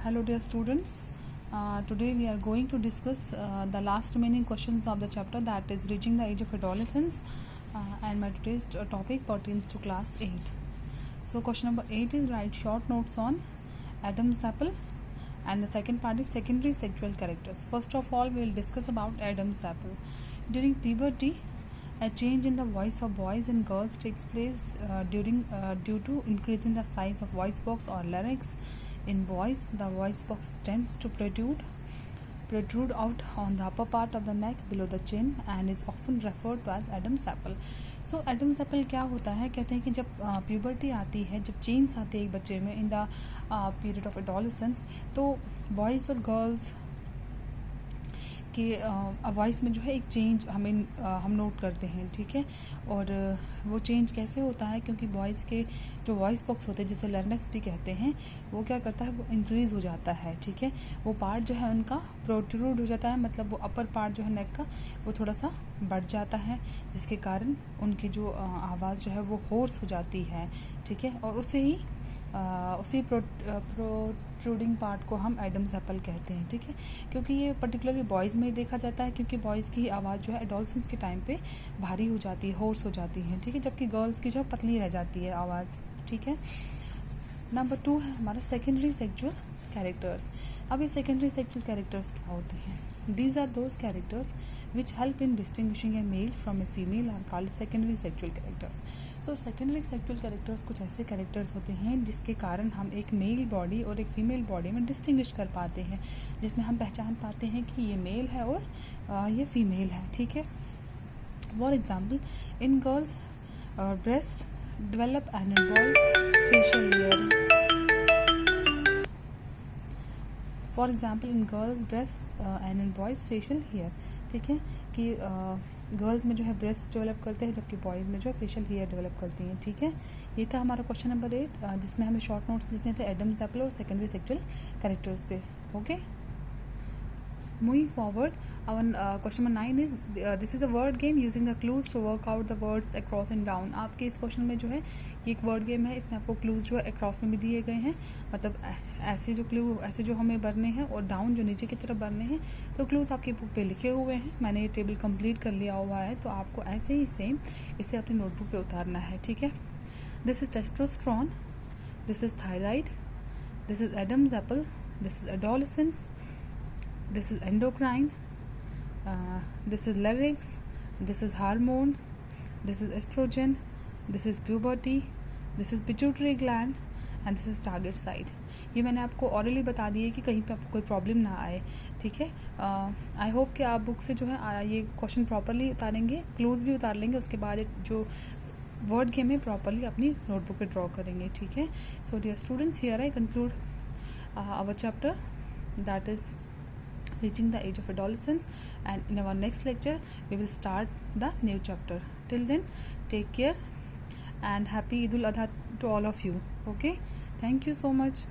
Hello dear students, today we are going to discuss the last remaining questions of the chapter, that is reaching the age of adolescence, and my today's topic pertains to class 8. So question number 8 is write short notes on Adam's apple, and the second part is secondary sexual characters. First of all, we will discuss about Adam's apple. During puberty, a change in the voice of boys and girls takes place due to increase in the size of voice box or larynx. In boys, the voice box tends to protrude out on the upper part of the neck below the chin and is often referred to as Adam's apple. So Adam's apple क्या होता है, कहते हैं कि जब puberty आती है, जब चेंज आती है एक बच्चे में in the period of adolescence, तो बॉयज़ और गर्ल्स कि वॉइस में जो है एक चेंज हम नोट करते हैं, ठीक है। और वो चेंज कैसे होता है, क्योंकि बॉयज़ के जो वॉइस बॉक्स होते हैं जिसे लर्नेक्स भी कहते हैं, वो क्या करता है, वो इंक्रीज़ हो जाता है, ठीक है। वो पार्ट जो है उनका प्रोट्रूड हो जाता है, मतलब वो अपर पार्ट जो है नेक का वो थोड़ा सा बढ़ जाता है, जिसके कारण उनकी जो आवाज़ जो है वो होर्स हो जाती है, ठीक है। और उसी प्रोट्रूडिंग पार्ट को हम एडम्स एप्पल कहते हैं, ठीक है। क्योंकि ये पर्टिकुलरली बॉयज़ में ही देखा जाता है, क्योंकि बॉयज़ की आवाज़ जो है एडोलेसेंस के टाइम पे भारी हो जाती है, होर्स हो जाती है, ठीक है, जबकि गर्ल्स की जो पतली रह जाती है आवाज़, ठीक है। नंबर 2 है हमारा सेकेंडरी सेक्सुअल कैरेक्टर्स। अब ये सेकेंडरी सेक्सुअल कैरेक्टर्स क्या होते हैं? These are those characters which help in distinguishing a male from a female are called secondary sexual characters. So secondary sexual characters कुछ ऐसे characters होते हैं जिसके कारण हम एक मेल बॉडी और एक फीमेल बॉडी में डिस्टिंग्विश कर पाते हैं, जिसमें हम पहचान पाते हैं कि ये मेल है और ये फीमेल है, ठीक है। For example, in girls breast develop and in boys facial hair. For example, in girls breast and in boys facial hair, ठीक है, कि गर्ल्स में जो है ब्रेस्ट डेवलप करते हैं, जबकि बॉयज़ में जो है फेशियल हेयर डेवलप करती हैं, ठीक है। ये था हमारा क्वेश्चन नंबर 8, जिसमें हमें शॉर्ट नोट्स लिखने थे एडम्स एप्पल और सेकेंडरी सेक्सुअल कैरेक्टर्स पे, okay. Moving forward, our question number 9 is this is a word game using the clues to work out the words across and down. आपके इस question में जो है ये एक वर्ड गेम है, इसमें आपको क्लूज जो है अक्रॉस में भी दिए गए हैं, मतलब ऐसे जो हमें भरने हैं और डाउन जो नीचे की तरफ भरने हैं। तो क्लूज आपकी बुक पे लिखे हुए हैं, मैंने ये टेबल कंप्लीट कर लिया हुआ है, तो आपको ऐसे ही सेम इसे अपनी नोटबुक पे उतारना है, ठीक है। This is testosterone, this is thyroid, this is Adam's apple, this is adolescence, this is endocrine, this is larynx, this is hormone, this is estrogen, this is puberty, this is pituitary gland and this is target site. ये मैंने आपको hourly बता दी है कि कहीं पे आपको कोई प्रॉब्लम ना आए, ठीक है। आई होप कि आप बुक से जो है ये क्वेश्चन प्रॉपरली उतारेंगे, क्लूज भी उतार लेंगे, उसके बाद जो वर्ड गेम है प्रॉपरली अपनी नोटबुक पे ड्रॉ करेंगे, ठीक है। So dear students, here I conclude our chapter, that is reaching the age of adolescence, and in our next lecture we will start the new chapter. Till then, take care and happy Eid ul Adha to all of you. Okay, thank you so much.